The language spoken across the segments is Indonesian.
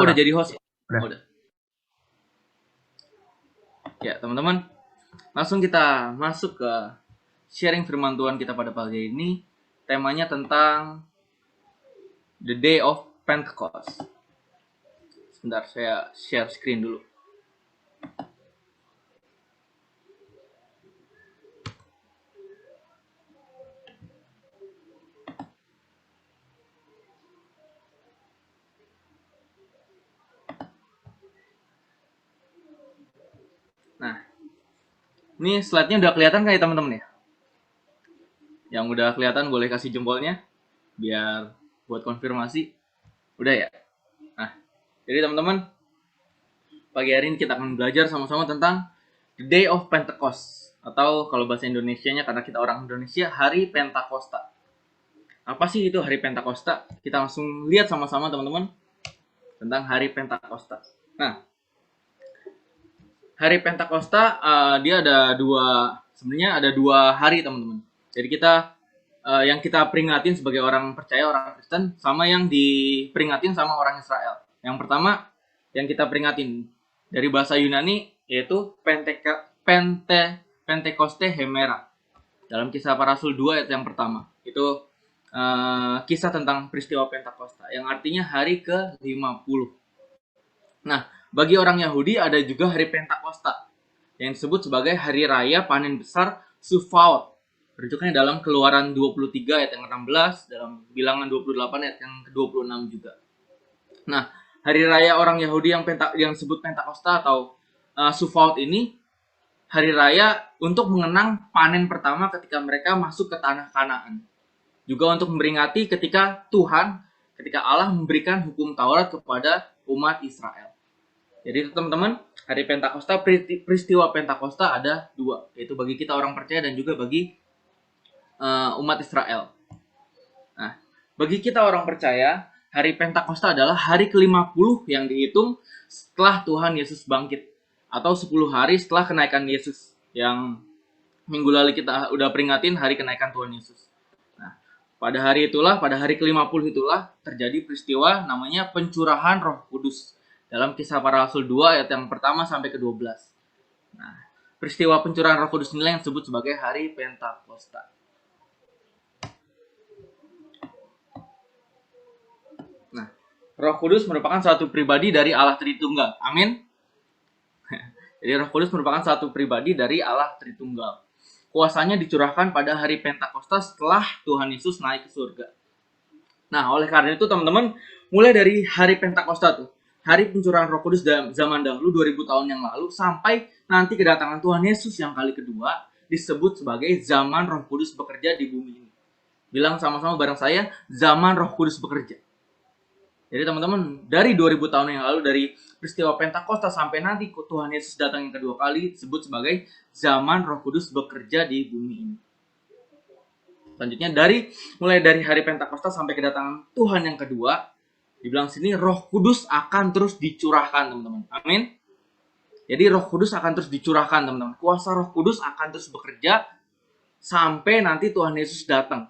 Udah jadi host ya? Udah. Udah. Ya, teman-teman, langsung kita masuk ke sharing firman Tuhan kita pada pagi ini. Temanya tentang The Day of Pentecost. Sebentar, saya share screen dulu. Nah, ini slide-nya udah kelihatan kan ya teman-teman ya? Yang udah kelihatan boleh kasih jempolnya biar buat konfirmasi. Udah ya? Nah, jadi teman-teman, pagi hari ini kita akan belajar sama-sama tentang The Day of Pentecost, atau kalau bahasa Indonesianya karena kita orang Indonesia, Hari Pentakosta. Apa sih itu Hari Pentakosta? Kita langsung lihat sama-sama teman-teman tentang Hari Pentakosta. Nah, Hari Pentakosta dia ada sebenarnya ada dua hari teman-teman. Jadi kita yang kita peringatin sebagai orang percaya, orang Kristen, sama yang diperingatin sama orang Israel. Yang pertama yang kita peringatin dari bahasa Yunani yaitu Pentekoste Hemera. Dalam Kisah Para Rasul 2 ayat yang pertama. Itu kisah tentang peristiwa Pentakosta yang artinya hari ke-50. Nah, bagi orang Yahudi ada juga hari Pentakosta yang disebut sebagai hari raya panen besar Sufaot. Rujukannya dalam Keluaran 23 ayat yang 16, dalam Bilangan 28 ayat yang ke-26 juga. Nah, hari raya orang Yahudi yang disebut Pentakosta atau Sufaot ini hari raya untuk mengenang panen pertama ketika mereka masuk ke tanah Kanaan. Juga untuk memperingati ketika Allah memberikan hukum Taurat kepada umat Israel. Jadi teman-teman, hari Pentakosta, peristiwa Pentakosta ada dua, yaitu bagi kita orang percaya dan juga bagi umat Israel. Nah, bagi kita orang percaya, hari Pentakosta adalah hari ke-50 yang dihitung setelah Tuhan Yesus bangkit, atau 10 hari setelah kenaikan Yesus, yang minggu lalu kita udah peringatin hari kenaikan Tuhan Yesus. Nah, pada hari ke-50 itulah terjadi peristiwa namanya pencurahan Roh Kudus dalam Kisah Para Rasul 2 ayat yang pertama sampai ke-12. Nah, peristiwa pencurahan Roh Kudus inilah yang disebut sebagai hari Pentakosta. Nah, Roh Kudus merupakan satu pribadi dari Allah Tritunggal. Amin. Jadi Roh Kudus merupakan satu pribadi dari Allah Tritunggal. Kuasanya dicurahkan pada hari Pentakosta setelah Tuhan Yesus naik ke surga. Nah, oleh karena itu teman-teman, mulai dari hari Pentakosta tuh, hari pencurahan Roh Kudus zaman dahulu 2000 tahun yang lalu sampai nanti kedatangan Tuhan Yesus yang kali kedua disebut sebagai zaman Roh Kudus bekerja di bumi ini. Bilang sama-sama bareng saya, zaman Roh Kudus bekerja. Jadi teman-teman, dari 2000 tahun yang lalu, dari peristiwa Pentakosta sampai nanti Tuhan Yesus datang yang kedua kali disebut sebagai zaman Roh Kudus bekerja di bumi ini. Selanjutnya mulai dari hari Pentakosta sampai kedatangan Tuhan yang kedua, dibilang sini Roh Kudus akan terus dicurahkan, teman-teman. Amin. Jadi Roh Kudus akan terus dicurahkan, teman-teman. Kuasa Roh Kudus akan terus bekerja sampai nanti Tuhan Yesus datang.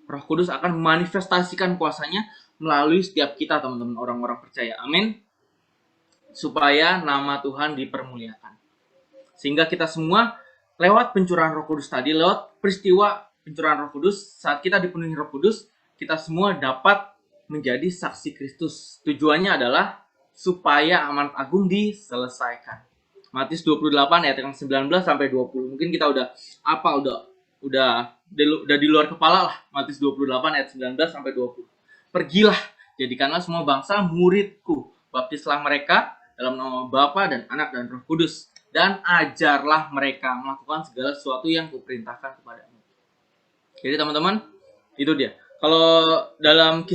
Roh Kudus akan memanifestasikan kuasanya melalui setiap kita, teman-teman, orang-orang percaya. Amin. Supaya nama Tuhan dipermuliakan. Sehingga kita semua lewat pencurahan Roh Kudus tadi, lewat peristiwa pencurahan Roh Kudus, saat kita dipenuhi Roh Kudus, kita semua dapat menjadi saksi Kristus. Tujuannya adalah supaya amanat agung diselesaikan. Matius 28 ayat yang 19 sampai 20. Mungkin kita udah di luar kepala lah. Matius 28 ayat 19 sampai 20. Pergilah, jadikanlah semua bangsa muridku. Baptislah mereka dalam nama Bapa dan Anak dan Roh Kudus. Dan ajarlah mereka melakukan segala sesuatu yang kuperintahkan kepadamu. Jadi teman-teman, itu dia. Kalau dalam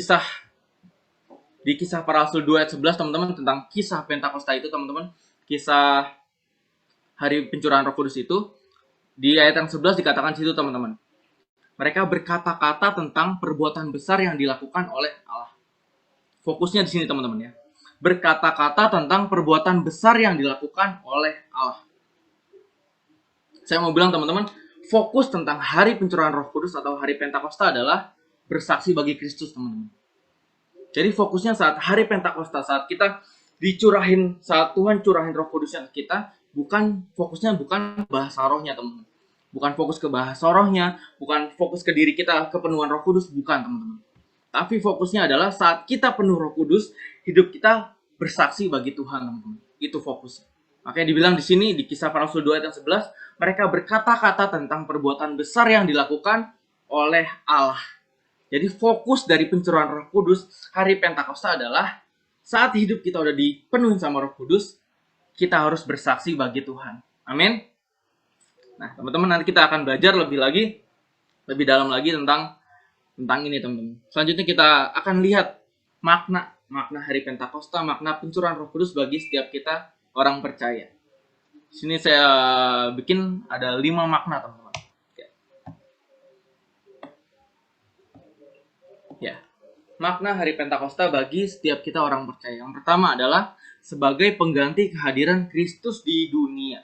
di Kisah Para Rasul 2 ayat 11, teman-teman, tentang kisah Pentakosta itu, teman-teman, kisah hari pencurahan Roh Kudus itu, di ayat yang 11 dikatakan situ, teman-teman. Mereka berkata-kata tentang perbuatan besar yang dilakukan oleh Allah. Fokusnya di sini, teman-teman ya. Berkata-kata tentang perbuatan besar yang dilakukan oleh Allah. Saya mau bilang, teman-teman, fokus tentang hari pencurahan Roh Kudus atau hari Pentakosta adalah bersaksi bagi Kristus, teman-teman. Jadi fokusnya saat hari Pentakosta, saat kita dicurahin, saat Tuhan curahin Roh Kudusnya ke kita, fokusnya bukan bahasa rohnya, teman-teman. Bukan fokus ke bahasa rohnya, bukan fokus ke diri kita, kepenuhan Roh Kudus, bukan, teman-teman. Tapi fokusnya adalah saat kita penuh Roh Kudus, hidup kita bersaksi bagi Tuhan, teman-teman. Itu fokusnya. Makanya dibilang di sini di Kisah Para Rasul 2 ayat 11, mereka berkata-kata tentang perbuatan besar yang dilakukan oleh Allah. Jadi fokus dari pencurahan Roh Kudus hari Pentakosta adalah saat hidup kita udah dipenuhi sama Roh Kudus, kita harus bersaksi bagi Tuhan. Amin. Nah, teman-teman, nanti kita akan belajar lebih dalam lagi tentang ini, teman-teman. Selanjutnya kita akan lihat makna hari Pentakosta, makna pencurahan Roh Kudus bagi setiap kita orang percaya. Di sini saya bikin ada 5 makna, teman-teman. Ya, makna hari Pentakosta bagi setiap kita orang percaya. Yang pertama adalah sebagai pengganti kehadiran Kristus di dunia.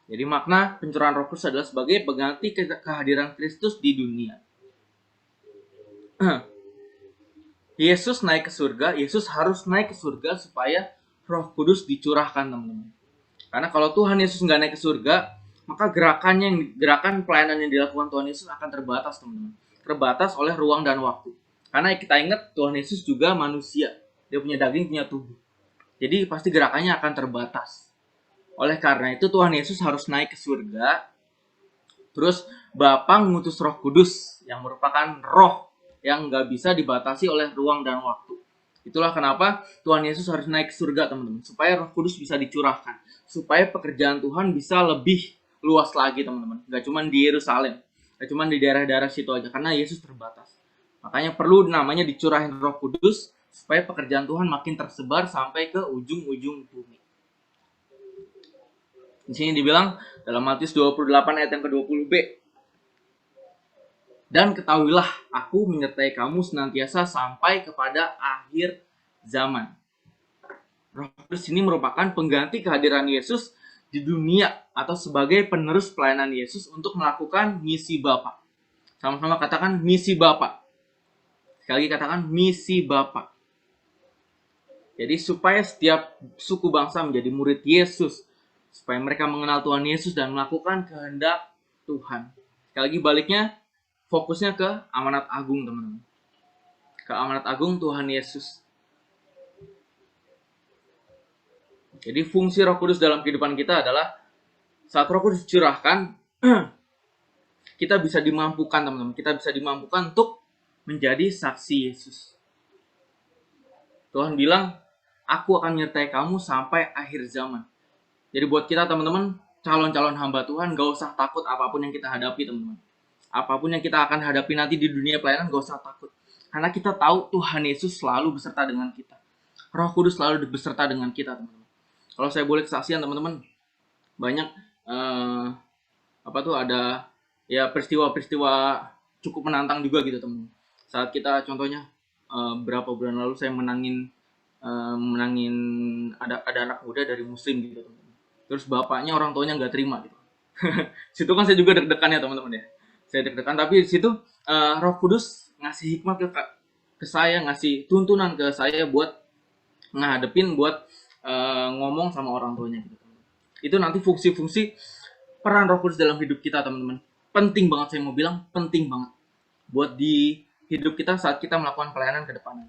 Jadi makna pencurahan Roh Kudus adalah sebagai pengganti kehadiran Kristus di dunia. Yesus naik ke surga, Yesus harus naik ke surga supaya Roh Kudus dicurahkan, teman-teman. Karena kalau Tuhan Yesus nggak naik ke surga, maka gerakan pelayanan yang dilakukan Tuhan Yesus akan terbatas, teman-teman. Terbatas oleh ruang dan waktu. Karena kita ingat Tuhan Yesus juga manusia. Dia punya daging, punya tubuh. Jadi pasti gerakannya akan terbatas. Oleh karena itu Tuhan Yesus harus naik ke surga. Terus Bapa mengutus Roh Kudus yang merupakan roh yang nggak bisa dibatasi oleh ruang dan waktu. Itulah kenapa Tuhan Yesus harus naik ke surga, teman-teman. Supaya Roh Kudus bisa dicurahkan. Supaya pekerjaan Tuhan bisa lebih luas lagi, teman-teman. Nggak cuma di Yerusalem. Nggak cuma di daerah-daerah situ aja. Karena Yesus terbatas. Makanya perlu namanya dicurahin Roh Kudus. Supaya pekerjaan Tuhan makin tersebar sampai ke ujung-ujung bumi. Di sini dibilang dalam Matius 28 ayat yang ke-20b. Dan ketahuilah, aku menyertai kamu senantiasa sampai kepada akhir zaman. Roh Kudus ini merupakan pengganti kehadiran Yesus di dunia atau sebagai penerus pelayanan Yesus untuk melakukan misi Bapa. Sama-sama katakan misi Bapa. Sekali lagi katakan misi Bapa. Jadi supaya setiap suku bangsa menjadi murid Yesus, supaya mereka mengenal Tuhan Yesus dan melakukan kehendak Tuhan. Sekali lagi baliknya, fokusnya ke amanat agung, teman-teman. Ke amanat agung Tuhan Yesus. Jadi fungsi Roh Kudus dalam kehidupan kita adalah saat Roh Kudus dicurahkan, kita bisa dimampukan, teman-teman. Kita bisa dimampukan untuk menjadi saksi Yesus. Tuhan bilang, aku akan menyertai kamu sampai akhir zaman. Jadi buat kita, teman-teman, calon-calon hamba Tuhan, gak usah takut apapun yang kita hadapi, teman-teman. Apapun yang kita akan hadapi nanti di dunia pelayanan, gak usah takut. Karena kita tahu Tuhan Yesus selalu beserta dengan kita. Roh Kudus selalu beserta dengan kita, teman-teman. Kalau saya boleh kesaksian, teman-teman, banyak ada ya peristiwa-peristiwa cukup menantang juga gitu, teman-teman. Saat kita contohnya berapa bulan lalu saya menangin ada anak muda dari Muslim gitu, teman-teman. Terus bapaknya, orang tuanya nggak terima gitu. Situ kan saya juga deg-degan ya, teman-teman ya. Saya deg-degan, tapi di situ Roh Kudus ngasih hikmat ke saya, ngasih tuntunan ke saya buat ngadepin, buat ngomong sama orang tuanya gitu. Itu nanti fungsi-fungsi peran Roh Kudus dalam hidup kita, teman-teman. Penting banget, saya mau bilang penting banget buat di hidup kita saat kita melakukan pelayanan ke depan.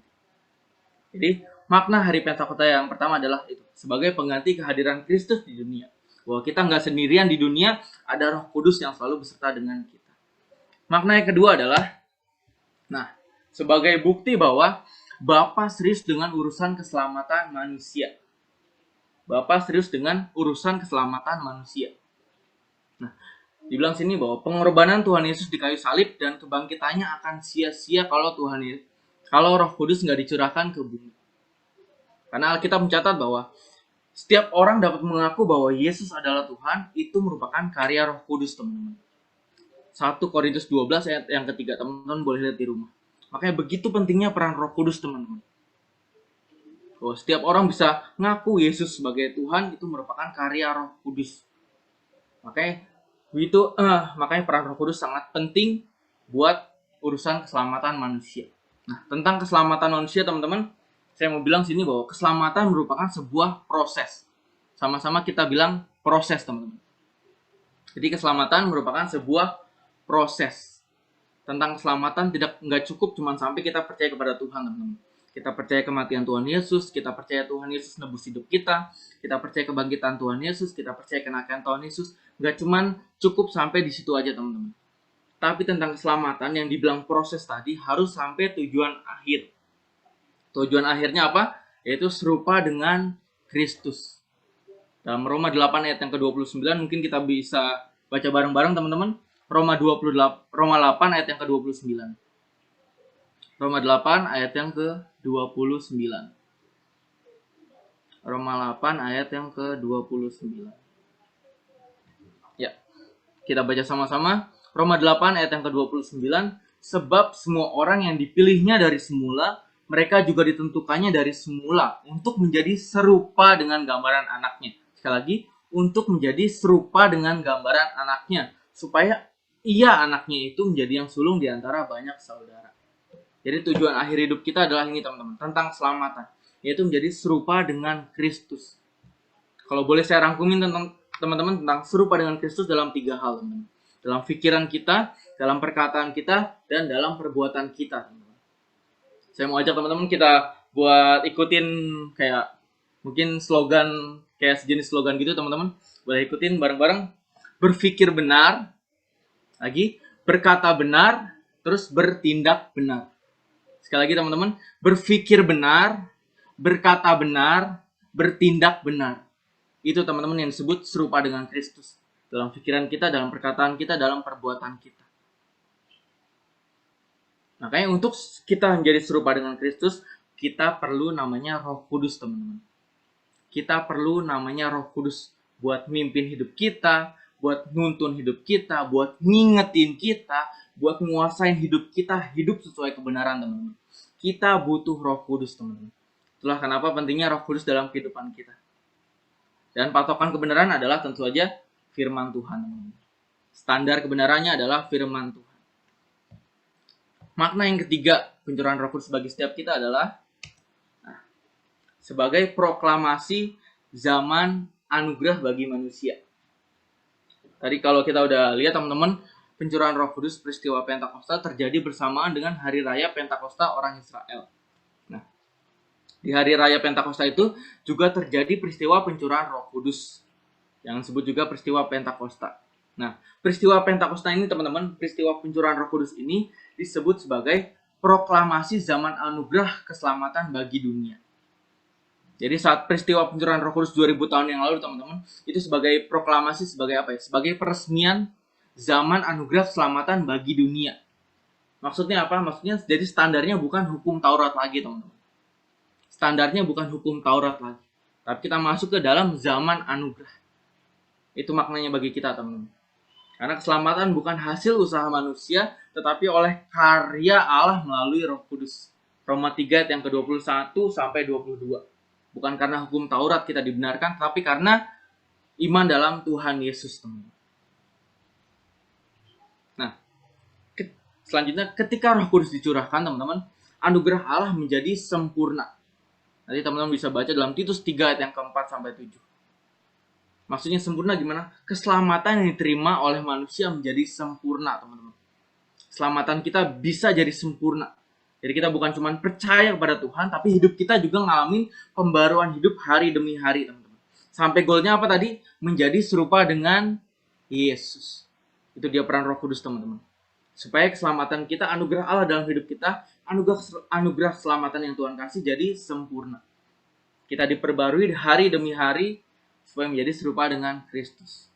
Jadi makna hari Pentakosta yang pertama adalah itu, sebagai pengganti kehadiran Kristus di dunia. Bahwa kita nggak sendirian di dunia, ada Roh Kudus yang selalu beserta dengan kita. Makna yang kedua adalah, sebagai bukti bahwa Bapa serius dengan urusan keselamatan manusia. Bapa serius dengan urusan keselamatan manusia. Dibilang sini bahwa pengorbanan Tuhan Yesus di kayu salib dan kebangkitannya akan sia-sia kalau Roh Kudus nggak dicurahkan ke bumi. Karena Alkitab mencatat bahwa setiap orang dapat mengaku bahwa Yesus adalah Tuhan, itu merupakan karya Roh Kudus, teman-teman. 1 Korintus 12 ayat yang ketiga, teman-teman boleh lihat di rumah. Makanya begitu pentingnya peran Roh Kudus, teman-teman. Bahwa setiap orang bisa ngaku Yesus sebagai Tuhan, itu merupakan karya Roh Kudus. Makanya peran Roh Kudus sangat penting buat urusan keselamatan manusia. Nah, tentang keselamatan manusia, teman-teman, saya mau bilang sini bahwa keselamatan merupakan sebuah proses. Sama-sama kita bilang proses, teman-teman. Jadi keselamatan merupakan sebuah proses. Tentang keselamatan nggak cukup cuma sampai kita percaya kepada Tuhan, teman-teman. Kita percaya kematian Tuhan Yesus, kita percaya Tuhan Yesus nebus hidup kita percaya kebangkitan Tuhan Yesus, kita percaya kenakan Tuhan Yesus. Nggak cuma cukup sampai di situ aja, teman-teman. Tapi tentang keselamatan yang dibilang proses tadi harus sampai tujuan akhir. Tujuan akhirnya apa? Yaitu serupa dengan Kristus. Dalam Roma 8 ayat yang ke-29 mungkin kita bisa baca bareng-bareng, teman-teman. Roma 8 ayat yang ke-29. Roma 8 ayat yang ke-29. Roma 8 ayat yang ke-29. Ya, kita baca sama-sama. Roma 8 ayat yang ke-29. Sebab semua orang yang dipilihnya dari semula, mereka juga ditentukannya dari semula untuk menjadi serupa dengan gambaran anaknya. Sekali lagi, untuk menjadi serupa dengan gambaran anaknya, supaya ia anaknya itu menjadi yang sulung di antara banyak saudara. Jadi tujuan akhir hidup kita adalah ini, teman-teman, tentang keselamatan, yaitu menjadi serupa dengan Kristus. Kalau boleh saya rangkumin tentang teman-teman tentang serupa dengan Kristus dalam 3 hal, teman-teman. Dalam pikiran kita, dalam perkataan kita, dan dalam perbuatan kita, teman-teman. Saya mau ajak teman-teman kita buat ikutin kayak mungkin slogan, kayak sejenis slogan gitu, teman-teman. Boleh ikutin bareng-bareng. Berpikir benar, lagi berkata benar, terus bertindak benar. Sekali lagi, teman-teman, berpikir benar, berkata benar, bertindak benar. Itu, teman-teman, yang disebut serupa dengan Kristus. Dalam pikiran kita, dalam perkataan kita, dalam perbuatan kita. Makanya untuk kita menjadi serupa dengan Kristus, kita perlu namanya Roh Kudus, teman-teman. Kita perlu namanya Roh Kudus buat mimpin hidup kita, buat nuntun hidup kita, buat ngingetin kita, buat nguasain hidup kita, hidup sesuai kebenaran, teman-teman. Kita butuh Roh Kudus, teman-teman. Itulah kenapa pentingnya Roh Kudus dalam kehidupan kita. Dan patokan kebenaran adalah tentu saja firman Tuhan, teman-teman. Standar kebenarannya adalah firman Tuhan. Makna yang ketiga pencurahan Roh Kudus bagi setiap kita adalah sebagai proklamasi zaman anugerah bagi manusia. Tadi kalau kita udah lihat, teman-teman, pencurahan Roh Kudus peristiwa Pentakosta terjadi bersamaan dengan hari raya Pentakosta orang Israel. Nah, di hari raya Pentakosta itu juga terjadi peristiwa pencurahan Roh Kudus yang disebut juga peristiwa Pentakosta. Nah, peristiwa Pentakosta ini, teman-teman, peristiwa pencurahan Roh Kudus ini disebut sebagai proklamasi zaman anugerah keselamatan bagi dunia. Jadi saat peristiwa pencurahan Roh Kudus 2000 tahun yang lalu, teman-teman, itu sebagai proklamasi, sebagai apa ya? Sebagai peresmian zaman anugerah keselamatan bagi dunia. Maksudnya apa? Maksudnya jadi standarnya bukan hukum Taurat lagi, teman-teman. Standarnya bukan hukum Taurat lagi. Tapi kita masuk ke dalam zaman anugerah. Itu maknanya bagi kita, teman-teman. Karena keselamatan bukan hasil usaha manusia, tetapi oleh karya Allah melalui Roh Kudus. Roma 3 yang ke-21 sampai 22. Bukan karena hukum Taurat kita dibenarkan, tapi karena iman dalam Tuhan Yesus, teman-teman. Nah, selanjutnya ketika Roh Kudus dicurahkan, teman-teman, anugerah Allah menjadi sempurna. Nanti teman-teman bisa baca dalam Titus 3 ayat yang ke-4 sampai 7. Maksudnya sempurna gimana? Keselamatan yang diterima oleh manusia menjadi sempurna, teman-teman. Keselamatan kita bisa jadi sempurna. Jadi kita bukan cuma percaya kepada Tuhan, tapi hidup kita juga ngalamin pembaruan hidup hari demi hari, teman-teman. Sampai goalnya apa tadi? Menjadi serupa dengan Yesus. Itu dia peran Roh Kudus, teman-teman. Supaya keselamatan kita, anugerah Allah dalam hidup kita, anugerah keselamatan yang Tuhan kasih jadi sempurna. Kita diperbarui hari demi hari supaya menjadi serupa dengan Kristus.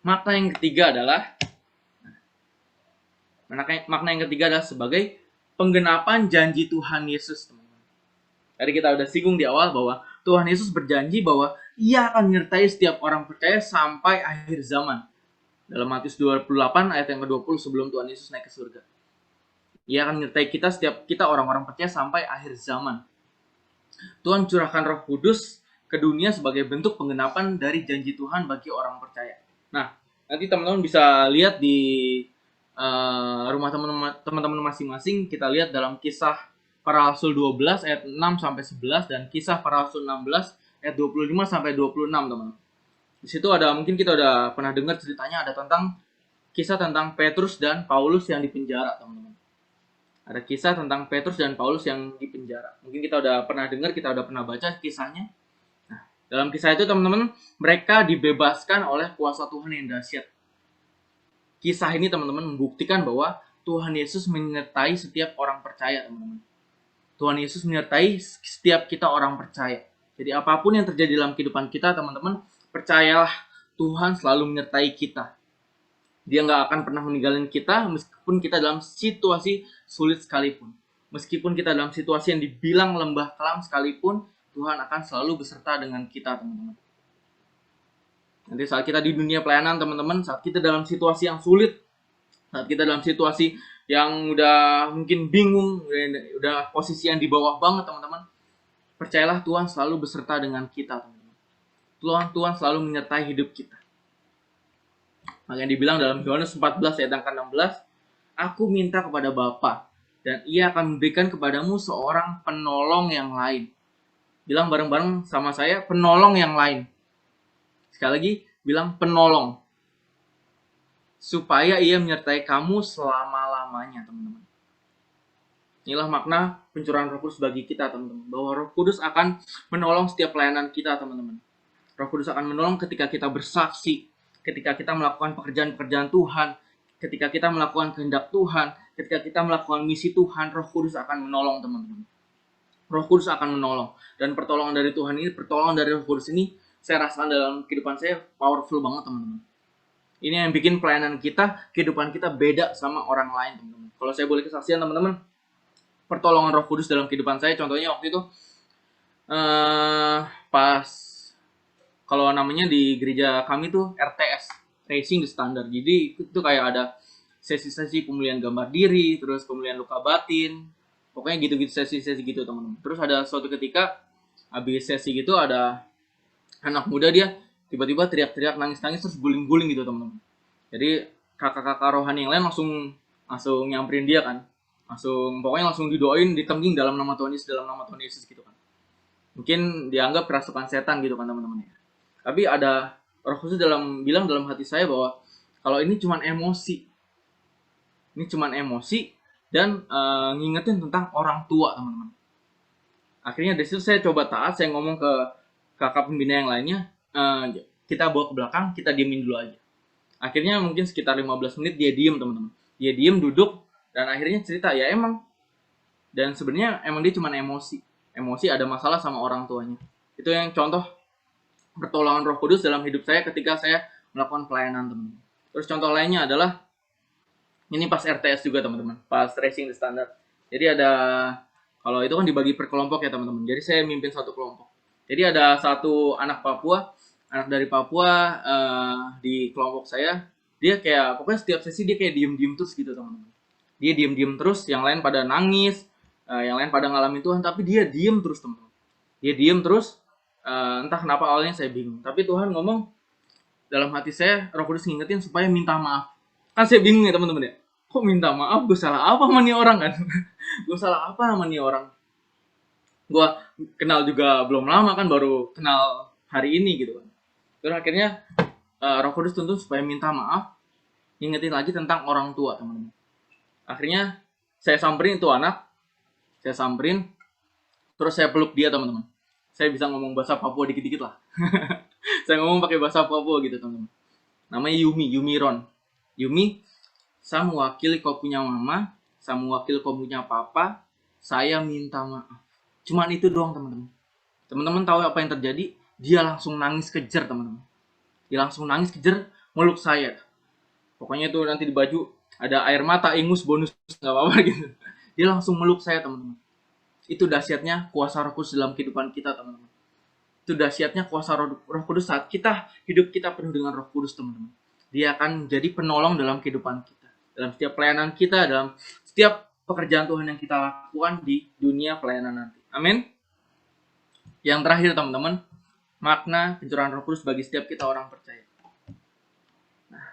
Makna yang ketiga adalah sebagai penggenapan janji Tuhan Yesus, teman-teman. Tadi kita udah singgung di awal bahwa Tuhan Yesus berjanji bahwa Ia akan menyertai setiap orang percaya sampai akhir zaman. Dalam Matius 28 ayat yang ke-20 sebelum Tuhan Yesus naik ke surga. Ia akan menyertai setiap kita orang-orang percaya sampai akhir zaman. Tuhan curahkan Roh Kudus ke dunia sebagai bentuk penggenapan dari janji Tuhan bagi orang percaya. Nah, nanti teman-teman bisa lihat di rumah teman-teman masing-masing, kita lihat dalam Kisah Para Rasul 12 ayat 6 sampai 11 dan Kisah Para Rasul 16 ayat 25 sampai 26, teman-teman. Di situ ada, mungkin kita udah pernah dengar ceritanya, ada kisah tentang Petrus dan Paulus yang dipenjara, teman-teman. Ada kisah tentang Petrus dan Paulus yang dipenjara. Mungkin kita udah pernah dengar, kita udah pernah baca kisahnya. Nah, dalam kisah itu, teman-teman, mereka dibebaskan oleh kuasa Tuhan yang dahsyat. Kisah ini, teman-teman, membuktikan bahwa Tuhan Yesus menyertai setiap orang percaya, teman-teman. Tuhan Yesus menyertai setiap kita orang percaya. Jadi apapun yang terjadi dalam kehidupan kita, teman-teman, percayalah Tuhan selalu menyertai kita. Dia nggak akan pernah meninggalin kita meskipun kita dalam situasi sulit sekalipun. Meskipun kita dalam situasi yang dibilang lembah kelam sekalipun, Tuhan akan selalu beserta dengan kita, teman-teman. Nanti saat kita di dunia pelayanan, teman-teman, saat kita dalam situasi yang sulit, saat kita dalam situasi yang udah mungkin bingung, udah posisi yang di bawah banget, teman-teman, percayalah Tuhan selalu beserta dengan kita, teman-teman. Tuhan selalu menyertai hidup kita. Makanya dibilang dalam Yohanes 14 ayat 16, aku minta kepada Bapa dan ia akan memberikan kepadamu seorang penolong yang lain. Bilang bareng-bareng sama saya, penolong yang lain. Sekali lagi, bilang penolong. Supaya ia menyertai kamu selama-lamanya, teman-teman. Inilah makna pencurahan Roh Kudus bagi kita, teman-teman. Bahwa Roh Kudus akan menolong setiap pelayanan kita, teman-teman. Roh Kudus akan menolong ketika kita bersaksi, ketika kita melakukan pekerjaan-pekerjaan Tuhan, ketika kita melakukan kehendak Tuhan, ketika kita melakukan misi Tuhan, Roh Kudus akan menolong, teman-teman. Roh Kudus akan menolong. Dan pertolongan dari Tuhan ini, pertolongan dari Roh Kudus ini, saya rasakan dalam kehidupan saya powerful banget, teman-teman. Ini yang bikin pelayanan kita, kehidupan kita beda sama orang lain, teman-teman. Kalau saya boleh kesaksian, teman-teman, pertolongan Roh Kudus dalam kehidupan saya, contohnya waktu itu pas, kalau namanya di gereja kami tuh RTS, Raising the Standard. Jadi itu kayak ada sesi-sesi pemulihan gambar diri, terus pemulihan luka batin, pokoknya gitu-gitu, sesi-sesi gitu, teman-teman. Terus ada suatu ketika habis sesi gitu, ada anak muda, dia tiba-tiba teriak-teriak, nangis-nangis, terus guling-guling gitu, teman-teman. Jadi kakak-kakak rohani yang lain langsung nyamperin dia kan, pokoknya langsung didoain, ditengking dalam nama Tuhan Yesus gitu kan. Mungkin dianggap kerasukan setan gitu kan, teman-teman ya. Tapi ada Roh Kudus bilang dalam hati saya bahwa kalau ini cuman emosi dan ngingetin tentang orang tua, teman-teman. Akhirnya dari situ saya coba taat, saya ngomong ke kakak pembina yang lainnya, kita bawa ke belakang, kita diemin dulu aja. Akhirnya mungkin sekitar 15 menit dia diem, teman-teman. Dia diem, duduk, dan akhirnya cerita, ya emang. Dan sebenarnya emang dia cuma emosi ada masalah sama orang tuanya. Itu yang contoh pertolongan Roh Kudus dalam hidup saya ketika saya melakukan pelayanan, teman-teman. Terus contoh lainnya adalah, ini pas RTS juga, teman-teman, pas Raising the Standard. Jadi ada, kalau itu kan dibagi per kelompok ya, teman-teman. Jadi saya mimpin satu kelompok. Jadi ada satu anak dari Papua di kelompok saya. Dia kayak, pokoknya setiap sesi dia kayak diem-diem terus gitu, teman-teman. Dia diem-diem terus, yang lain pada nangis, yang lain pada ngalamin Tuhan, tapi dia diem terus, teman-teman. Dia diem terus, entah kenapa awalnya saya bingung. Tapi Tuhan ngomong dalam hati saya, Roh Kudus ngingetin supaya minta maaf. Kan saya bingung ya, teman-teman ya. Kok minta maaf? Gue salah apa sama nih orang kan? Gue salah apa sama nih orang? Gue kenal juga belum lama kan, baru kenal hari ini gitu kan. Terus akhirnya Roh Kudus tuntun supaya minta maaf, ngingetin lagi tentang orang tua, teman-teman. Akhirnya saya samperin itu anak, terus saya peluk dia, teman-teman. Saya bisa ngomong bahasa Papua dikit-dikit lah. Saya ngomong pakai bahasa Papua gitu, teman-teman. Namanya Yumi Ron. Yumi, saya mewakili kau punya mama, saya mewakili kau punya papa, saya minta maaf. Cuman itu doang, teman-teman. Teman-teman tahu apa yang terjadi? Dia langsung nangis kejer, teman-teman. Dia langsung nangis kejer, meluk saya. Pokoknya itu nanti di baju ada air mata, ingus, bonus, nggak apa-apa gitu. Dia langsung meluk saya, teman-teman. Itu dahsyatnya kuasa Roh Kudus dalam kehidupan kita, teman-teman. Itu dahsyatnya kuasa Roh Kudus saat hidup kita penuh dengan Roh Kudus, teman-teman. Dia akan menjadi penolong dalam kehidupan kita, dalam setiap pelayanan kita, dalam setiap pekerjaan Tuhan yang kita lakukan di dunia pelayanan nanti. Amin. Yang terakhir, teman-teman, makna pencurahan Roh Kudus bagi setiap kita orang percaya. Nah,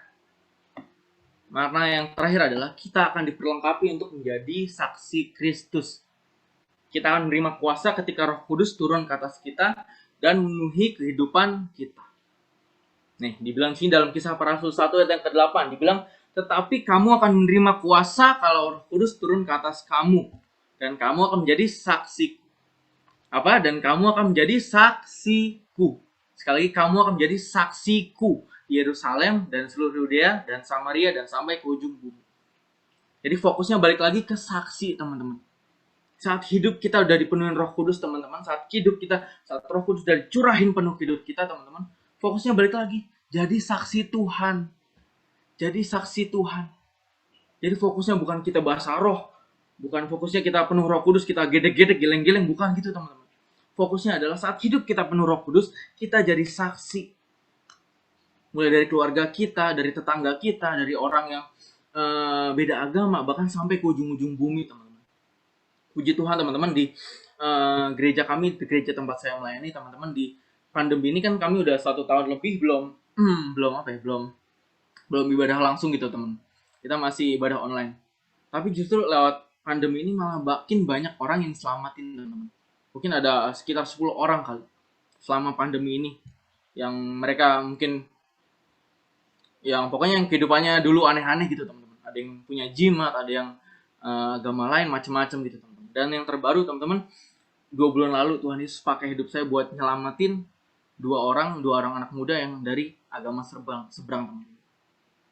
Makna yang terakhir adalah kita akan diperlengkapi untuk menjadi saksi Kristus. Kita akan menerima kuasa ketika Roh Kudus turun ke atas kita dan memenuhi kehidupan kita. Nih, dibilang sini dalam Kisah Para Rasul 1 ayat yang ke-8, dibilang, tetapi kamu akan menerima kuasa kalau Roh Kudus turun ke atas kamu, dan kamu akan menjadi saksi. Dan kamu akan menjadi saksiku. Sekali lagi, kamu akan menjadi saksiku di Yerusalem dan seluruh Yudea dan Samaria dan sampai ke ujung bumi. Jadi fokusnya balik lagi ke saksi, teman-teman. Saat hidup kita udah dipenuhi Roh Kudus, teman-teman. Saat Roh Kudus udah dicurahin penuh hidup kita, teman-teman. Fokusnya balik lagi, jadi saksi Tuhan. Jadi saksi Tuhan. Jadi fokusnya bukan kita bahasa roh, bukan fokusnya kita penuh Roh Kudus, kita gedek-gedek, geleng-geleng, bukan gitu, teman-teman. Fokusnya adalah saat hidup kita penuh Roh Kudus, kita jadi saksi. Mulai dari keluarga kita, dari tetangga kita, dari orang yang beda agama, bahkan sampai ke ujung-ujung bumi, teman-teman. Puji Tuhan, teman-teman, di gereja kami, di gereja tempat saya melayani, teman-teman, di pandemi ini kan kami udah 1 tahun lebih belum ibadah langsung gitu, teman. Kita masih ibadah online. Tapi justru lewat pandemi ini malah makin banyak orang yang selamatin, teman-teman. Mungkin ada sekitar 10 orang kali selama pandemi ini yang mereka mungkin pokoknya yang kehidupannya dulu aneh-aneh gitu, teman-teman. Ada yang punya jimat, ada yang agama lain, macam-macam gitu, teman-teman. Dan yang terbaru, teman-teman, 2 bulan lalu Tuhan Yesus pakai hidup saya buat nyelamatin dua orang anak muda yang dari agama seberang, teman-teman.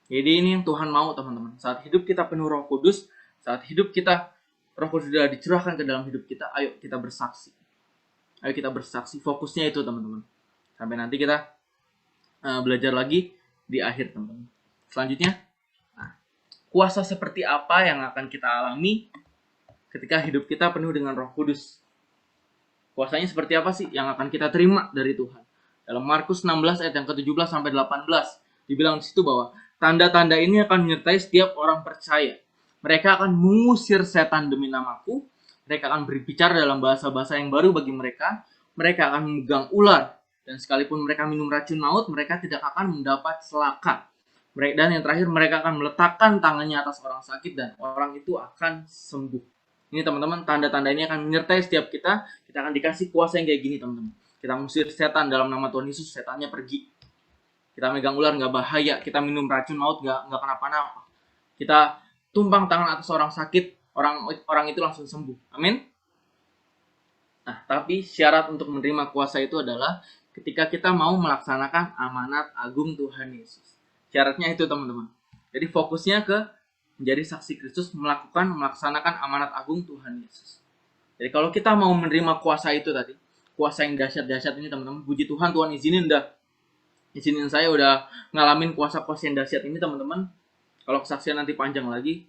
Jadi ini yang Tuhan mau, teman-teman. Saat hidup kita penuh Roh Kudus, saat hidup kita Roh Kudus sudah dicurahkan ke dalam hidup kita, ayo kita bersaksi. Ayo kita bersaksi. Fokusnya itu, teman-teman. Sampai nanti kita belajar lagi di akhir, teman-teman. Selanjutnya, kuasa seperti apa yang akan kita alami ketika hidup kita penuh dengan Roh Kudus? Kuasanya seperti apa sih yang akan kita terima dari Tuhan? Dalam Markus 16 ayat yang ke-17 sampai 18, dibilang di situ bahwa tanda-tanda ini akan menyertai setiap orang percaya. Mereka akan mengusir setan demi namaku. Mereka akan berbicara dalam bahasa-bahasa yang baru bagi mereka. Mereka akan memegang ular. Dan sekalipun mereka minum racun maut, mereka tidak akan mendapat celaka. Dan yang terakhir, mereka akan meletakkan tangannya atas orang sakit dan orang itu akan sembuh. Ini, teman-teman, tanda-tanda ini akan menyertai setiap kita. Kita akan dikasih kuasa yang kayak gini, teman-teman. Kita mengusir setan dalam nama Tuhan Yesus, setannya pergi. Kita megang ular nggak bahaya, kita minum racun maut nggak kenapa-napa. Kita tumpang tangan atas orang sakit, orang itu langsung sembuh. Amin. Nah, tapi syarat untuk menerima kuasa itu adalah ketika kita mau melaksanakan amanat agung Tuhan Yesus. Syaratnya itu, teman-teman. Jadi fokusnya ke menjadi saksi Kristus, melaksanakan amanat agung Tuhan Yesus. Jadi kalau kita mau menerima kuasa itu tadi, kuasa yang dahsyat-dahsyat ini, teman-teman, puji Tuhan, Tuhan izinin saya udah ngalamin kuasa-kuasa yang dahsyat ini, teman-teman. Kalau kesaksian nanti panjang lagi.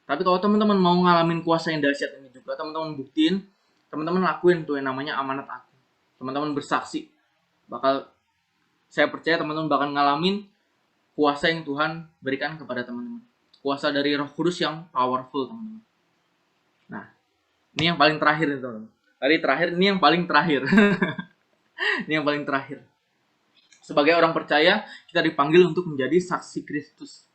Tapi kalau teman-teman mau ngalamin kuasa yang dahsyat ini juga, teman-teman buktiin, teman-teman lakuin tuh yang namanya amanat agung. Teman-teman bersaksi. Saya percaya teman-teman bakal ngalamin kuasa yang Tuhan berikan kepada teman-teman. Kuasa dari Roh Kudus yang powerful, teman-teman. Nah, ini yang paling terakhir, teman-teman. Ini yang paling terakhir. Ini yang paling terakhir. Sebagai orang percaya, kita dipanggil untuk menjadi saksi Kristus.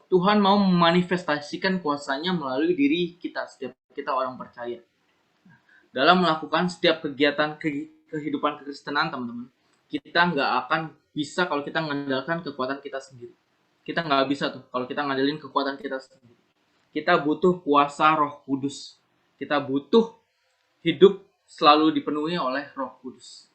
Tuhan mau memanifestasikan kuasanya melalui diri kita, setiap kita orang percaya. Dalam melakukan setiap kegiatan kehidupan kekristenan, teman-teman, kita nggak akan bisa kalau kita mengandalkan kekuatan kita sendiri. Kita nggak bisa tuh kalau kita ngandelin kekuatan kita sendiri. Kita butuh kuasa Roh Kudus. Kita butuh hidup selalu dipenuhi oleh Roh Kudus.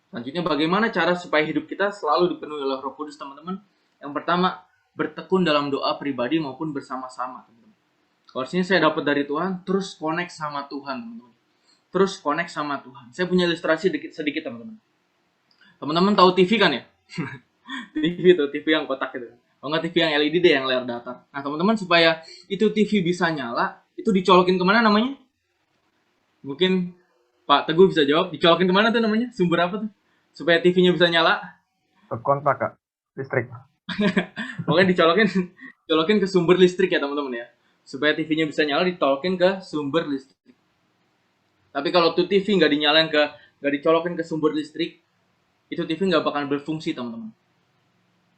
Selanjutnya, bagaimana cara supaya hidup kita selalu dipenuhi oleh Roh Kudus, teman-teman? Yang pertama, bertekun dalam doa pribadi maupun bersama-sama, teman-teman. Kalau sini saya dapat dari Tuhan, terus connect sama Tuhan, teman-teman. Terus connect sama Tuhan. Saya punya ilustrasi sedikit, teman-teman. Teman-teman tahu TV kan ya? TV tuh, TV yang kotak gitu. Kalau nggak TV yang LED deh, yang layar datar. Nah, teman-teman, supaya itu TV bisa nyala, itu dicolokin kemana namanya? Mungkin Pak Teguh bisa jawab, dicolokin kemana tuh namanya? Sumber apa tuh? Supaya TV-nya bisa nyala? Kontak, Kak. Listrik. Pokoknya dicolokin ke sumber listrik ya, teman-teman ya. Supaya TV-nya bisa nyala, dicolokin ke sumber listrik. Tapi kalau tuh TV nggak dicolokin ke sumber listrik, itu TV nggak bakal berfungsi, teman-teman.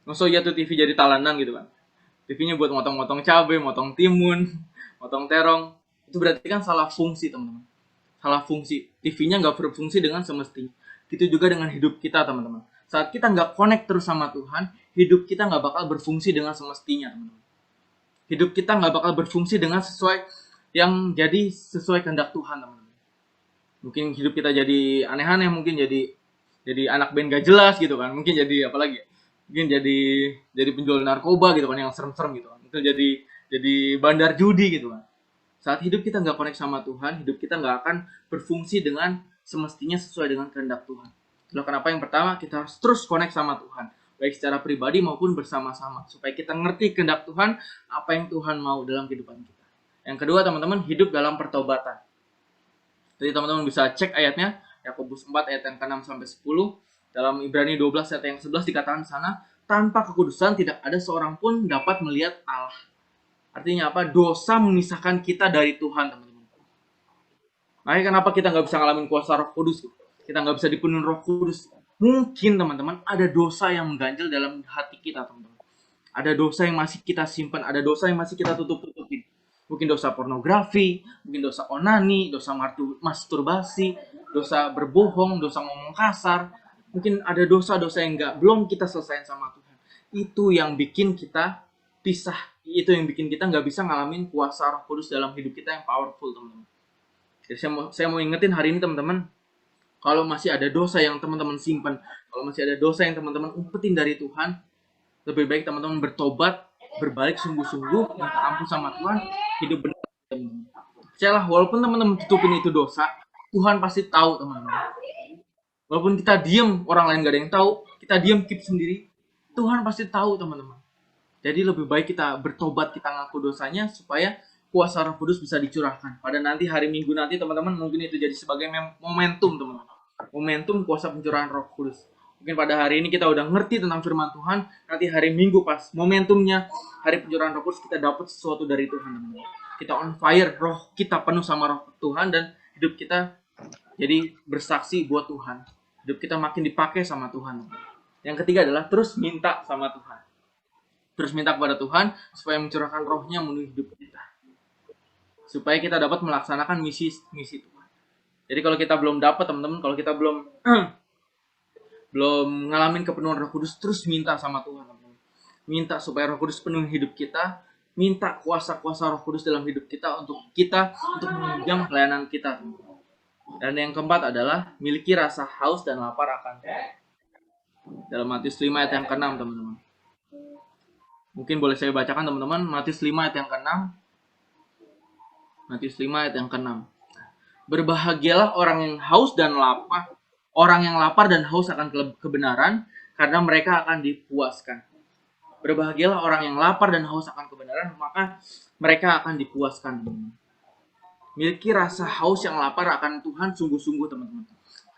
Maksudnya tuh TV jadi talanan gitu kan. TV-nya buat motong-motong cabai, motong timun, motong terong. Itu berarti kan salah fungsi, teman-teman. Salah fungsi. TV-nya nggak berfungsi dengan semestinya. Gitu juga dengan hidup kita, teman-teman. Saat kita nggak connect terus sama Tuhan, hidup kita nggak bakal berfungsi dengan semestinya, teman-teman. Hidup kita nggak bakal berfungsi dengan sesuai kehendak Tuhan, teman-teman. Mungkin hidup kita jadi aneh-aneh, mungkin jadi anak band gak jelas gitu kan, mungkin jadi apa lagi, mungkin jadi penjual narkoba gitu kan, yang serem-serem gitu kan, itu jadi bandar judi gitu kan. Saat hidup kita nggak connect sama Tuhan, hidup kita nggak akan berfungsi dengan semestinya sesuai dengan kehendak Tuhan. Itulah kenapa yang pertama kita harus terus connect sama Tuhan, baik secara pribadi maupun bersama-sama, supaya kita ngerti kehendak Tuhan, apa yang Tuhan mau dalam kehidupan kita. Yang kedua, teman-teman, hidup dalam pertobatan. Jadi teman-teman bisa cek ayatnya, Yakobus 4 ayat yang ke-6 sampai 10. Dalam Ibrani 12 ayat yang 11 dikatakan di sana, tanpa kekudusan tidak ada seorang pun dapat melihat Allah. Artinya apa? Dosa memisahkan kita dari Tuhan, teman-teman. Makanya kenapa kita nggak bisa ngalamin kuasa Roh Kudus? Kita nggak bisa dipenuhi Roh Kudus. Mungkin, teman-teman, ada dosa yang mengganjal dalam hati kita, teman-teman. Ada dosa yang masih kita simpan, ada dosa yang masih kita tutup-tutupin. Mungkin dosa pornografi, mungkin dosa onani, dosa masturbasi, dosa berbohong, dosa ngomong kasar. Mungkin ada dosa-dosa yang belum kita selesaikan sama Tuhan. Itu yang bikin kita pisah. Itu yang bikin kita nggak bisa ngalamin kuasa Roh Kudus dalam hidup kita yang powerful, teman-teman. Jadi saya mau ingetin hari ini, teman-teman, kalau masih ada dosa yang teman-teman simpan, kalau masih ada dosa yang teman-teman umpetin dari Tuhan, lebih baik teman-teman bertobat, berbalik sungguh-sungguh, minta ampun sama Tuhan, hidup benar. Percayalah, walaupun teman-teman tutupin itu dosa, Tuhan pasti tahu, teman-teman. Walaupun kita diem, orang lain gak ada yang tahu, kita diem keep sendiri, Tuhan pasti tahu, teman-teman. Jadi lebih baik kita bertobat, kita ngaku dosanya, supaya kuasa Roh Kudus bisa dicurahkan. Pada nanti hari Minggu nanti, teman-teman, mungkin itu jadi sebagai momentum, teman-teman. Momentum kuasa pencurahan Roh Kudus. Mungkin pada hari ini kita udah ngerti tentang firman Tuhan, nanti hari Minggu pas momentumnya hari pencurahan Roh Kudus, kita dapat sesuatu dari Tuhan, teman-teman. Kita on fire, roh kita penuh sama Roh Tuhan, dan hidup kita jadi bersaksi buat Tuhan. Hidup kita makin dipakai sama Tuhan. Yang ketiga adalah terus minta sama Tuhan. Terus minta kepada Tuhan supaya mencurahkan rohnya menuju hidup kita. Supaya kita dapat melaksanakan misi Tuhan. Jadi kalau kita belum dapat, teman-teman, kalau kita belum ngalamin kepenuhan Roh Kudus, terus minta sama Tuhan, teman-teman. Minta supaya Roh Kudus penuhi hidup kita, minta kuasa-kuasa Roh Kudus dalam hidup kita untuk menunjang pelayanan kita, teman-teman. Dan yang keempat adalah miliki rasa haus dan lapar akan Tuhan. Dalam Matius 5 ayat yang ke-6, teman-teman. Mungkin boleh saya bacakan, teman-teman, Matius 5 ayat yang ke-6. Matius 5 ayat yang ke-6. Berbahagialah orang yang haus dan lapar, orang yang lapar dan haus akan kebenaran, karena mereka akan dipuaskan. Berbahagialah orang yang lapar dan haus akan kebenaran, maka mereka akan dipuaskan. Miliki rasa haus yang lapar akan Tuhan sungguh-sungguh, teman-teman.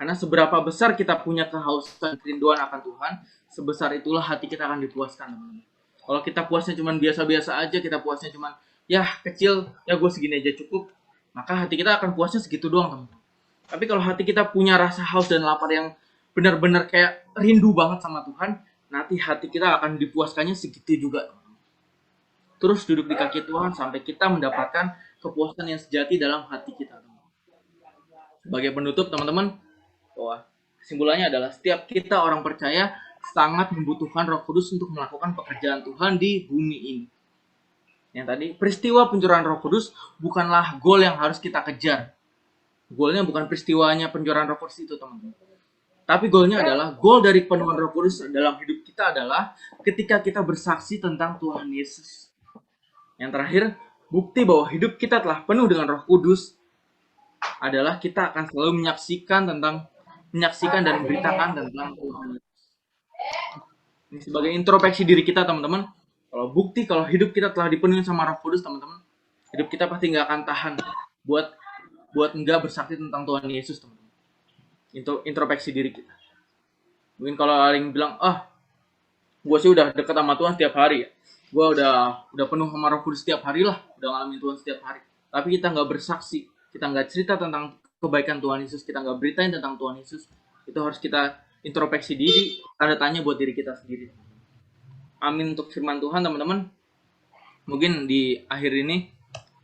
Karena seberapa besar kita punya kehausan, kerinduan akan Tuhan, sebesar itulah hati kita akan dipuaskan, teman-teman. Kalau kita puasnya cuma biasa-biasa aja, kita puasnya cuma ya kecil, ya gue segini aja cukup, maka hati kita akan puasnya segitu doang, teman-teman. Tapi kalau hati kita punya rasa haus dan lapar yang benar-benar kayak rindu banget sama Tuhan, nanti hati kita akan dipuaskannya segitu juga, teman-teman. Terus duduk di kaki Tuhan sampai kita mendapatkan kepuasan yang sejati dalam hati kita, teman-teman. Sebagai penutup, teman-teman, bahwa kesimpulannya adalah setiap kita orang percaya sangat membutuhkan Roh Kudus untuk melakukan pekerjaan Tuhan di bumi ini. Yang tadi, peristiwa pencurahan Roh Kudus bukanlah goal yang harus kita kejar. Goalnya bukan peristiwanya pencurahan Roh Kudus itu, teman-teman. Tapi goalnya adalah, goal dari penuhan Roh Kudus dalam hidup kita adalah ketika kita bersaksi tentang Tuhan Yesus. Yang terakhir, bukti bahwa hidup kita telah penuh dengan Roh Kudus adalah kita akan selalu menyaksikan dan memberitakan tentang Tuhan Yesus. Ini sebagai introspeksi diri kita, teman-teman. Kalau hidup kita telah dipenuhi sama Roh Kudus, teman-teman, hidup kita pasti nggak akan tahan buat nggak bersaksi tentang Tuhan Yesus, teman-teman. Introspeksi diri kita. Mungkin kalau ada yang bilang, gue sih udah deket sama Tuhan setiap hari ya, gue udah penuh sama Roh Kudus setiap hari lah, udah ngalamin Tuhan setiap hari. Tapi kita nggak bersaksi, kita nggak cerita tentang kebaikan Tuhan Yesus, kita nggak beritain tentang Tuhan Yesus. Itu harus kita introspeksi diri, tanda tanya buat diri kita sendiri. Amin untuk firman Tuhan, teman-teman. Mungkin di akhir ini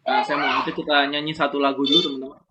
saya mau kita nyanyi satu lagu dulu teman-teman.